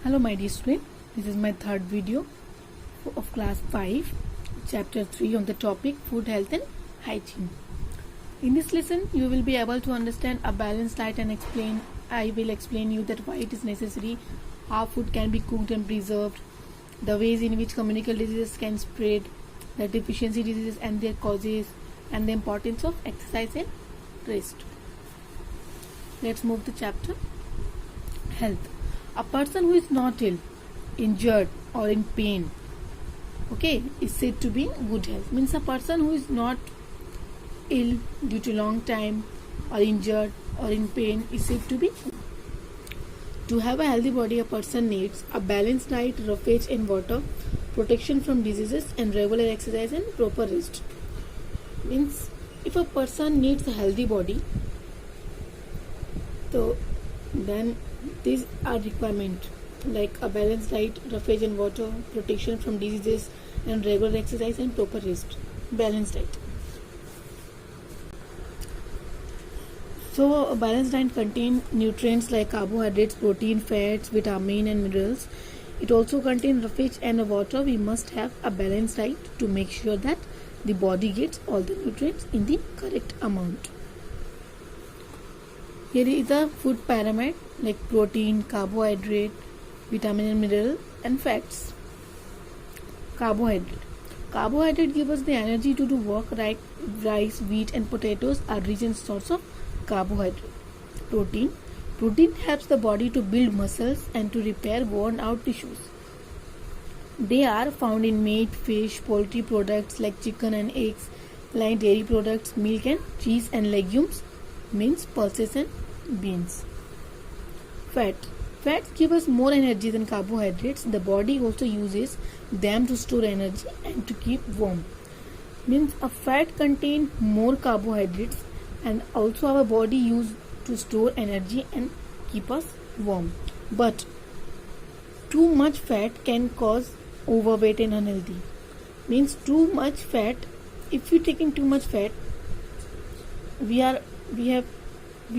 Hello my dear student, this is my third video of class 5, chapter 3 on the topic food health and hygiene. In this lesson you will be able to understand a balanced diet and I will explain you that why it is necessary, how food can be cooked and preserved, the ways in which communicable diseases can spread, the deficiency diseases and their causes, and the importance of exercise and rest. Let's move to chapter health. A person who is not ill, injured or in pain, is said to be in good health. Means a person who is not ill due to long time or injured or in pain is said to be. To have a healthy body, a person needs a balanced diet, roughage and water, protection from diseases and regular exercise and proper rest. Means if a person needs a healthy body, so then these are requirements like a balanced diet, roughage and water, protection from diseases and regular exercise and proper rest. Balanced diet. So a balanced diet contains nutrients like carbohydrates, protein, fats, vitamin and minerals. It also contains roughage and water. We must have a balanced diet to make sure that the body gets all the nutrients in the correct amount. Here is the food pyramid like protein, carbohydrate, vitamin and mineral and fats. Carbohydrate. Carbohydrate gives us the energy to do work. Like rice, wheat and potatoes are rich in source of carbohydrate. Protein. Protein helps the body to build muscles and to repair worn out tissues. They are found in meat, fish, poultry products like chicken and eggs, like dairy products, milk and cheese and legumes, means pulses and beans. Fat. Fats give us more energy than carbohydrates. The body also uses them to store energy and to keep warm. Means a fat contains more carbohydrates and also our body used to store energy and keep us warm. But too much fat can cause overweight and unhealthy. Means too much fat, if you taking too much fat, we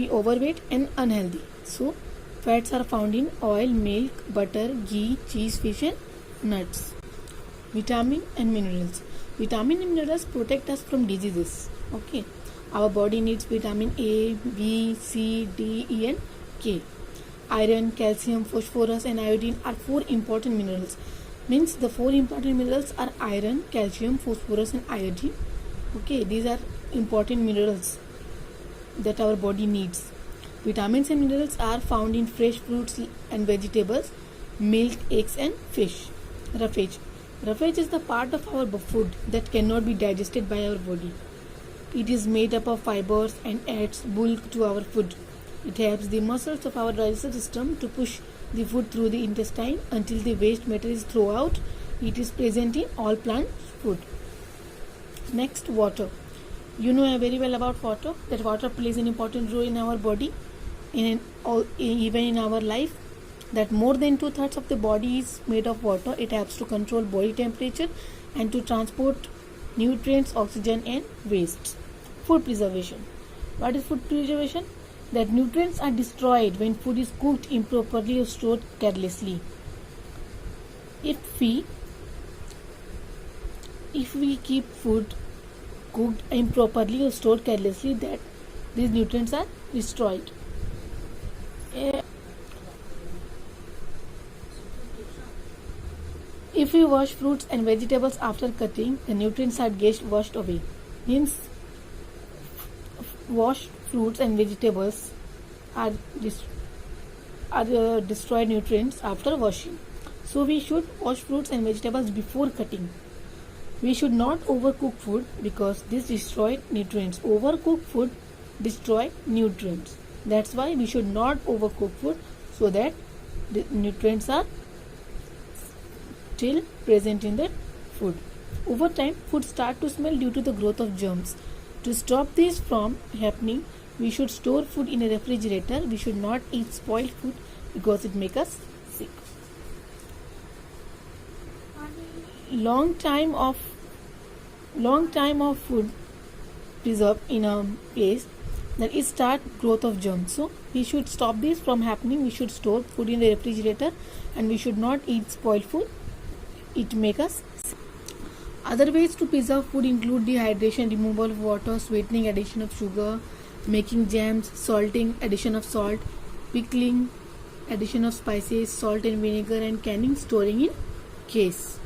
overweight and unhealthy. So fats are found in oil, milk, butter, ghee, cheese, fish and nuts. Vitamin and minerals. Vitamin and minerals protect us from diseases. Our body needs vitamin A, B, C, D, E and K. Iron, calcium, phosphorus and iodine are 4 important minerals. Means the 4 important minerals are iron, calcium, phosphorus and iodine. These are important minerals that our body needs. Vitamins and minerals are found in fresh fruits and vegetables, milk, eggs and fish. Roughage. Roughage is the part of our food that cannot be digested by our body. It is made up of fibers and adds bulk to our food. It helps the muscles of our digestive system to push the food through the intestine until the waste matter is thrown out. It is present in all plant food. Next, water. You know very well about water, that water plays an important role in our body, even in our life, that more than 2/3 of the body is made of water. It helps to control body temperature and to transport nutrients, oxygen and waste. Food preservation. What is food preservation? That nutrients are destroyed when food is cooked improperly or stored carelessly. If we keep food cooked improperly or stored carelessly, that these nutrients are destroyed. If we wash fruits and vegetables after cutting, the nutrients are washed away. Means washed fruits and vegetables are destroyed nutrients after washing. So we should wash fruits and vegetables before cutting. We should not overcook food because this destroys nutrients. Overcooked food destroys nutrients. That's why we should not overcook food, so that the nutrients are still present in the food. Over time, food starts to smell due to the growth of germs. To stop this from happening, we should store food in a refrigerator. We should not eat spoiled food because it makes us sick. Long time of food preserved in a place that is start growth of germs. So we should stop this from happening. We should store food in the refrigerator, and we should not eat spoiled food. It makes us sick. Other ways to preserve food include dehydration, removal of water, sweetening, addition of sugar, making jams, salting, addition of salt, pickling, addition of spices, salt and vinegar, and canning, storing in case.